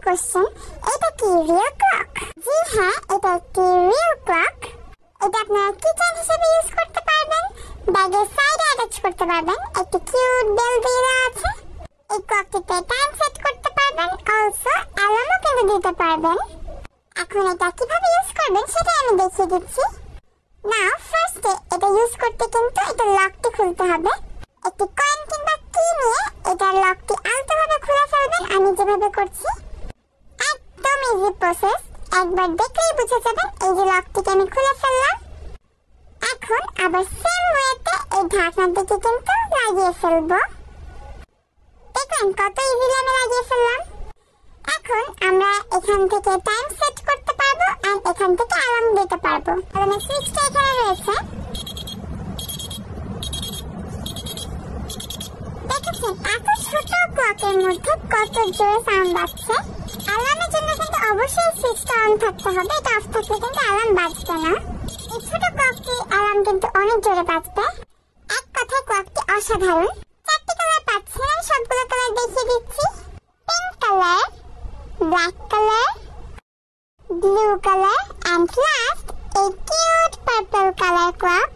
Question, এটা কি real clock? জি হ্যাঁ, এটা একটি রিয়েল ক্লক। এটা আপনারা কিচেন হিসেবে ইউজ করতে পারবেন, ব্যাগের সাইডে অ্যাটাচ করতে পারবেন, একটি কিউট বেল দেওয়া আছে। এই ক্লকটিতে টাইম সেট করতে পারবেন, অলসো অ্যালার্মও কিন্তু দিতে পারবেন। এখন এটা কিভাবে ইউজ করবেন সেটা আমি দেখিয়ে দিচ্ছি। নাও ফার্স্টে এটা ইউজ করতে কিন্তু এটা লকটি খুলতে হবে। একটি কয়েন কিংবা কি নিয়ে এটার লকটি আলতোভাবে খুলে ফেলবেন, আমি যেভাবে করছি। একদম ইজি প্রসেস, একবার দেখলেই বুঝে যাবেন। এই যে লকটিকে আমি খুলে ফেললাম। এখন আবার সেম ওয়েতে এই ঢাকনার দিকে কিন্তু লাগিয়ে ফেলবো। দেখুন কত ইজিলি আমি লাগিয়ে ফেললাম। এখন আমরা এখান থেকে টাইম সেট করতে পারবো আর এখান থেকে অ্যালার্ম দিতে পারবো। অ্যালার্মের সুইচটা এখানে রয়েছে, দেখেছেন এত ছোট ক্লকের মধ্যে কত জোরে সাউন্ড আসছে। অ্যালার্মের জন্য কিন্তু অবশ্যই সুইচটা অন থাকতে হবে, এটা অফ থাকলে কিন্তু অ্যালার্ম বাজবে না। এই ছোট ক্লকটি অ্যালার্ম কিন্তু অনেক জোরে বাজবে। এক কথায় ক্লকটি অসাধারণ। 4টি কালার পাচ্ছেন, আমি সবগুলো কালার দেখিয়ে দিচ্ছি। Pink colour, black colour, blue colour, and last এই কিউট পার্পল কালার ক্লক।